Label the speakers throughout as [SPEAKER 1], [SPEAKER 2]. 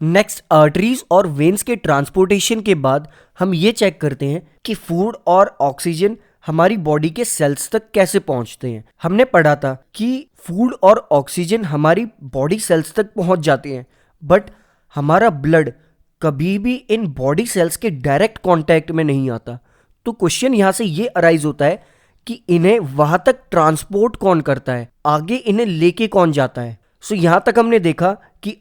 [SPEAKER 1] Next, arteries और veins के transportation के बाद हम ये चेक करते हैं कि फूड और ऑक्सीजन हमारी बॉडी के सेल्स तक कैसे पहुंचते हैं। हमने पढ़ा था कि फूड और ऑक्सीजन हमारी बॉडी सेल्स तक पहुंच जाते हैं, बट हमारा ब्लड कभी भी इन बॉडी सेल्स के डायरेक्ट कांटेक्ट में नहीं आता। तो क्वेश्चन यहाँ से ये अराइज होता है कि इन्हें वहां तक ट्रांसपोर्ट कौन करता है, आगे इन्हें लेके कौन जाता है। सो यहाँ तक हमने देखा कि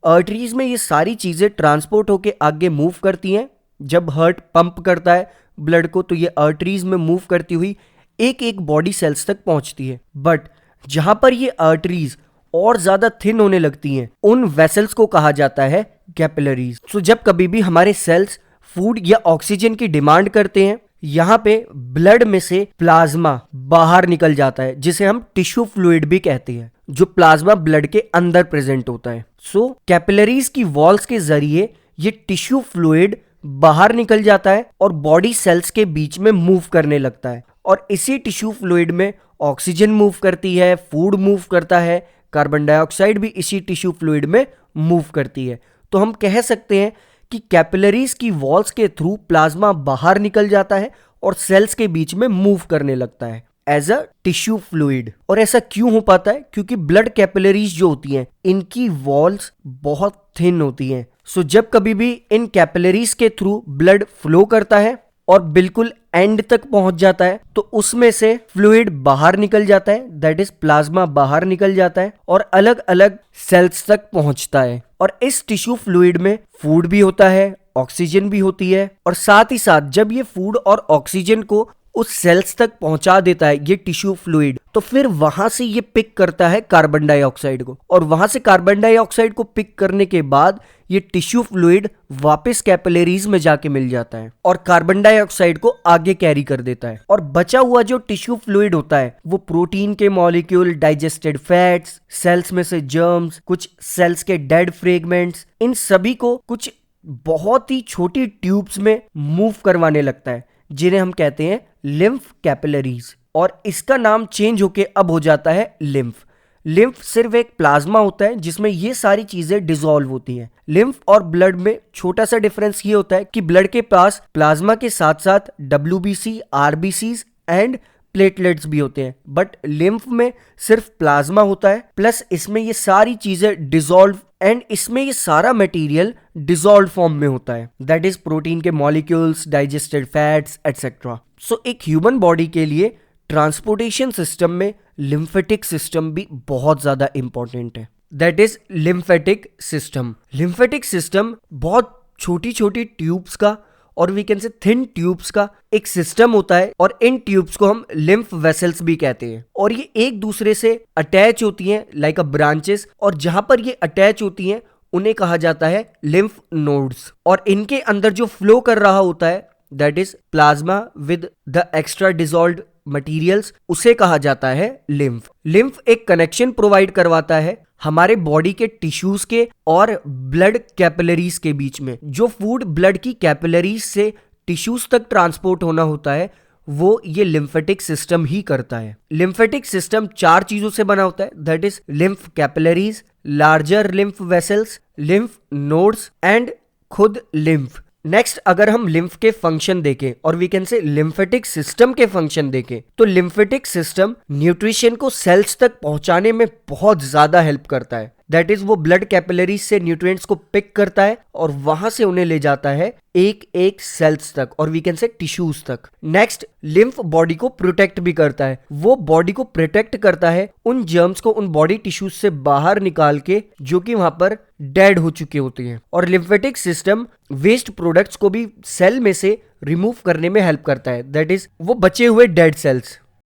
[SPEAKER 1] आर्टरीज में ये सारी चीजें ट्रांसपोर्ट होके आगे मूव करती हैं। जब हार्ट पंप करता है ब्लड को तो ये आर्टरीज में मूव करती हुई एक एक बॉडी सेल्स तक पहुंचती है। बट जहां पर ये आर्टरीज और ज्यादा थिन होने लगती हैं, उन वेसल्स को कहा जाता है कैपिलरीज। सो जब कभी भी हमारे सेल्स फूड या ऑक्सीजन की डिमांड करते हैं, यहाँ पे ब्लड में से प्लाज्मा बाहर निकल जाता है, जिसे हम टिश्यू फ्लूइड भी कहते हैं, जो प्लाज्मा ब्लड के अंदर प्रेजेंट होता है। सो कैपिलरीज की वॉल्स के जरिए ये टिश्यू फ्लूइड बाहर निकल जाता है और बॉडी सेल्स के बीच में मूव करने लगता है, और इसी टिश्यू फ्लूइड में ऑक्सीजन मूव करती है, फूड मूव करता है, कार्बन डाइऑक्साइड भी इसी टिश्यू फ्लूइड में मूव करती है। तो हम कह सकते हैं कि कैपिलरीज की वॉल्स के थ्रू प्लाज्मा बाहर निकल जाता है और सेल्स के बीच में मूव करने लगता है एज अ टिश्यू फ्लूइड। और ऐसा क्यों हो पाता है? क्योंकि ब्लड कैपिलरीज जो होती हैं, इनकी वॉल्स बहुत थिन होती हैं। सो जब कभी भी इन कैपिलरीज के थ्रू ब्लड फ्लो करता है और बिल्कुल एंड तक पहुंच जाता है, तो उसमें से फ्लूइड बाहर निकल जाता है, दैट इज प्लाज्मा बाहर निकल जाता है और अलग अलग सेल्स तक पहुंचता है। और इस टिश्यू फ्लूइड में फूड भी होता है, ऑक्सीजन भी होती है, और साथ ही साथ जब ये फूड और ऑक्सीजन को उस सेल्स तक पहुंचा देता है ये टिश्यू फ्लूइड, तो फिर वहां से ये पिक करता है कार्बन डाइऑक्साइड को, और वहां से कार्बन डाइऑक्साइड को पिक करने के बाद ये टिश्यू फ्लूइड वापस कैपिलरीज में जाके मिल जाता है और कार्बन डाइऑक्साइड को आगे कैरी कर देता है। और बचा हुआ जो टिश्यू फ्लूइड होता है वो प्रोटीन के मॉलिक्यूल, डाइजेस्टेड फैट्स, सेल्स में से जर्म्स, कुछ सेल्स के डेड फ्रेगमेंट्स, इन सभी को कुछ बहुत ही छोटी ट्यूब्स में मूव करवाने लगता है, जिन्हें हम कहते हैं लिम्फ कैपिलरीज। और इसका नाम चेंज होके अब हो जाता है लिम्फ। लिम्फ सिर्फ एक प्लाज्मा होता है जिसमें ये सारी चीजें डिसॉल्व होती हैं। लिम्फ और ब्लड में छोटा सा डिफरेंस ये होता है कि ब्लड के पास प्लाज्मा के साथ साथ WBC, RBCs एंड प्लेटलेट्स भी होते हैं, बट लिम्फ में सिर्फ प्लाज्मा होता है, प्लस इसमें ये सारी चीजें डिसॉल्व, एंड इसमें ये सारा मटेरियल डिसॉल्व फॉर्म में होता है, दैट इज प्रोटीन के molecules, digested fats etcetera. So एक ह्यूमन बॉडी के लिए ट्रांसपोर्टेशन सिस्टम में लिम्फेटिक सिस्टम भी बहुत ज्यादा इंपॉर्टेंट है, that is lymphatic system. Lymphatic system बहुत छोटी छोटी ट्यूब्स का और we can say thin tubes का एक सिस्टम होता है, और इन ट्यूब्स को हम लिम्फ वेसल्स भी कहते हैं, और ये एक दूसरे से अटैच होती हैं लाइक अ ब्रांचेस, और जहां पर ये अटैच होती हैं उन्हें कहा जाता है लिम्फ नोड्स। और इनके अंदर जो फ्लो कर रहा होता है that is plasma with the extra dissolved materials, उसे कहा जाता है लिम्फ। लिम्फ एक कनेक्शन प्रोवाइड करवाता है हमारे बॉडी के टिश्यूज के और ब्लड कैपिलरीज के बीच में। जो फूड ब्लड की कैपिलरीज से टिश्यूज तक ट्रांसपोर्ट होना होता है वो ये लिम्फेटिक सिस्टम ही करता है। लिम्फेटिक सिस्टम 4 चीजों से बना होता है, that is lymph capillaries, larger lymph vessels, lymph nodes and खुद लिम्फ। नेक्स्ट, अगर हम लिम्फ के फंक्शन देखें और we can say lymphatic system के फंक्शन देखें, तो लिम्फेटिक सिस्टम न्यूट्रिशन को सेल्स तक पहुंचाने में बहुत ज्यादा हेल्प करता है, दैट इज वो ब्लड कैपिलरीज से न्यूट्रिएंट्स को पिक करता है और वहां से उन्हें ले जाता है एक एक सेल्स तक और वी कैन से टिश्यूज तक। नेक्स्ट, लिम्फ बॉडी को प्रोटेक्ट भी करता है, वो बॉडी को प्रोटेक्ट करता है उन जर्म्स को उन बॉडी टिश्यूज से बाहर निकाल के जो कि वहां पर डेड हो चुके होते हैं। और लिम्फेटिक सिस्टम वेस्ट प्रोडक्ट्स को भी सेल में से रिमूव करने में हेल्प करता है, दैट इज वो बचे हुए डेड सेल्स